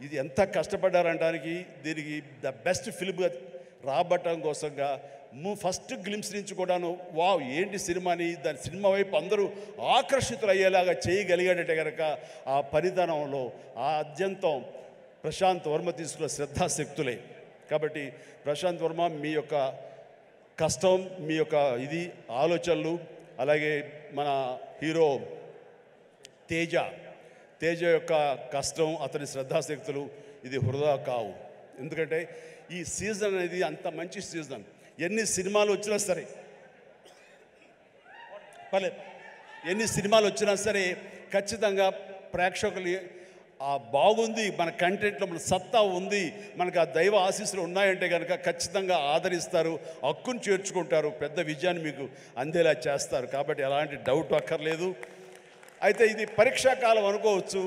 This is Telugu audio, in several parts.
ఇది ఎంత కష్టపడ్డారనడానికి దీనికి ద బెస్ట్ ఫిల్మ్గా రాబట్టడం కోసంగా ఫస్ట్ గ్లిమ్స్ నుంచి కూడాను వావ్ ఏంటి సినిమాని దాని సినిమా వైపు అందరూ ఆకర్షితులు అయ్యేలాగా చేయగలిగాడంటే కనుక ఆ పరిధానంలో ఆ అత్యంతం ప్రశాంత్ వర్మ తీసుకున్న శ్రద్ధాశక్తులే. కాబట్టి ప్రశాంత్ వర్మ మీ యొక్క కష్టం, మీ యొక్క ఇది ఆలోచనలు, అలాగే మన హీరో తేజ యొక్క కష్టం, అతని శ్రద్ధాశక్తులు ఇది వృధా కావు. ఎందుకంటే ఈ సీజన్ అనేది అంత మంచి సీజన్. ఎన్ని సినిమాలు వచ్చినా సరే ఎన్ని సినిమాలు వచ్చినా సరే ఖచ్చితంగా ప్రేక్షకులు బాగుంది, మన కంటెంట్లో మన సత్తా ఉంది, మనకు ఆ దైవ ఆశీస్సులు ఉన్నాయంటే కనుక ఖచ్చితంగా ఆదరిస్తారు, హక్కును చేర్చుకుంటారు, పెద్ద విజయాన్ని మీకు అందేలా చేస్తారు. కాబట్టి ఎలాంటి డౌట్ అక్కర్లేదు. అయితే ఇది పరీక్షాకాలం అనుకోవచ్చు,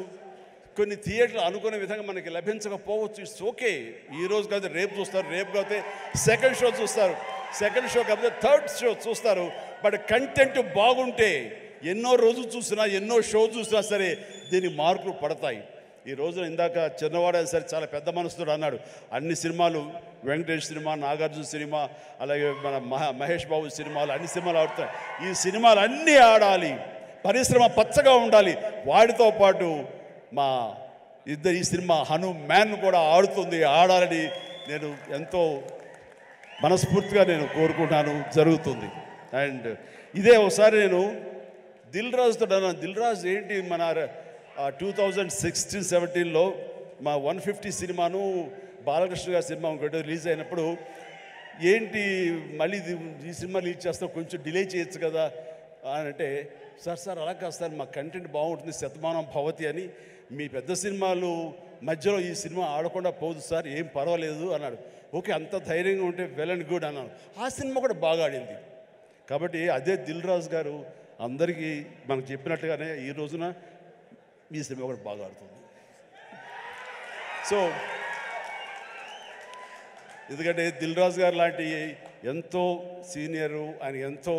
కొన్ని థియేటర్లు అనుకునే విధంగా మనకి లభించకపోవచ్చు. It's okay. ఈరోజు కాదు రేపు చూస్తారు, రేపు కాకపోతే సెకండ్ షో చూస్తారు, సెకండ్ షో కాకపోతే థర్డ్ షో చూస్తారు. బట్ కంటెంట్ బాగుంటే ఎన్నో రోజులు చూసినా ఎన్నో షో చూసినా సరే దీనికి మార్కులు పడతాయి. ఈ రోజున ఇందాక చిన్నవాడు సరే చాలా పెద్ద మనసుతో అన్నాడు, అన్ని సినిమాలు వెంకటేష్ సినిమా, నాగార్జున సినిమా, అలాగే మన మహేష్ బాబు సినిమాలు, అన్ని సినిమాలు ఆడుతాయి. ఈ సినిమాలు అన్నీ ఆడాలి, పరిశ్రమ పచ్చగా ఉండాలి. వాటితో పాటు మా ఈ సినిమా హనుమాన్ కూడా ఆడాలని నేను ఎంతో మనస్ఫూర్తిగా నేను కోరుకుంటాను, జరుగుతుంది. అండ్ ఇదే ఒకసారి నేను దిల్ రాజుతో అన్నాను, దిల్ రాజు ఏంటి మన 2016-17లో మా 150 సినిమాను బాలకృష్ణ గారి సినిమా ఒకటి రిలీజ్ అయినప్పుడు ఏంటి మళ్ళీ ఈ సినిమా రిలీజ్ చేస్తాం, కొంచెం డిలే చేయొచ్చు కదా అని అంటే, సార్ అలా కాదు సార్, మా కంటెంట్ బాగుంటుంది, శతమానం భవతి అని, మీ పెద్ద సినిమాలు మధ్యలో ఈ సినిమా ఆడకుండా పోదు సార్, ఏం పర్వాలేదు అన్నాడు. ఓకే, అంత ధైర్యంగా ఉంటే వెల్ అండ్ గుడ్ అన్నాను. ఆ సినిమా కూడా బాగా ఆడింది. కాబట్టి అదే దిల్ రాజు గారు అందరికీ మనకు చెప్పినట్టుగానే ఈ రోజున ఈ సినిమా కూడా బాగా ఆడుతుంది. సో ఎందుకంటే దిల్ రాజు గారు లాంటి ఎంతో సీనియరు, ఆయన ఎంతో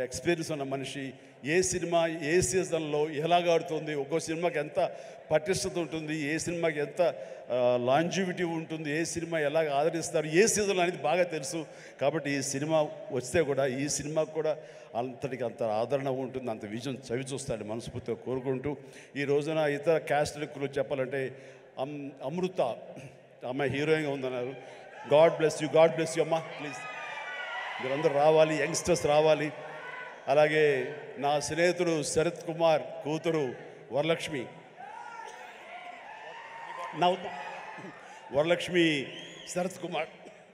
ఎక్స్పీరియన్స్ ఉన్న మనిషి, ఏ సినిమా ఏ సీజన్లో ఎలాగ ఆడుతుంది, ఒక్కో సినిమాకి ఎంత పటిష్టత ఉంటుంది, ఏ సినిమాకి ఎంత లాంజివిటీ ఉంటుంది, ఏ సినిమా ఎలాగ ఆదరిస్తారు, ఏ సీజన్ అనేది బాగా తెలుసు. కాబట్టి ఈ సినిమా వస్తే కూడా ఈ సినిమాకు కూడా అంతటికి అంత ఆదరణ ఉంటుంది, అంత విజయం చవి చూస్తాడు మనస్ఫూర్తిగా కోరుకుంటూ. ఈ రోజున ఇతర క్యాస్ట్ గురించి చెప్పాలంటే అమృత అమ్మాయి హీరోయిన్గా ఉందన్నారు. గాడ్ బ్లెస్ యూ అమ్మా, ప్లీజ్ మీరందరూ రావాలి, యంగ్స్టర్స్ రావాలి. అలాగే నా స్నేహితుడు శరత్ కుమార్ కూతురు వరలక్ష్మి శరత్ కుమార్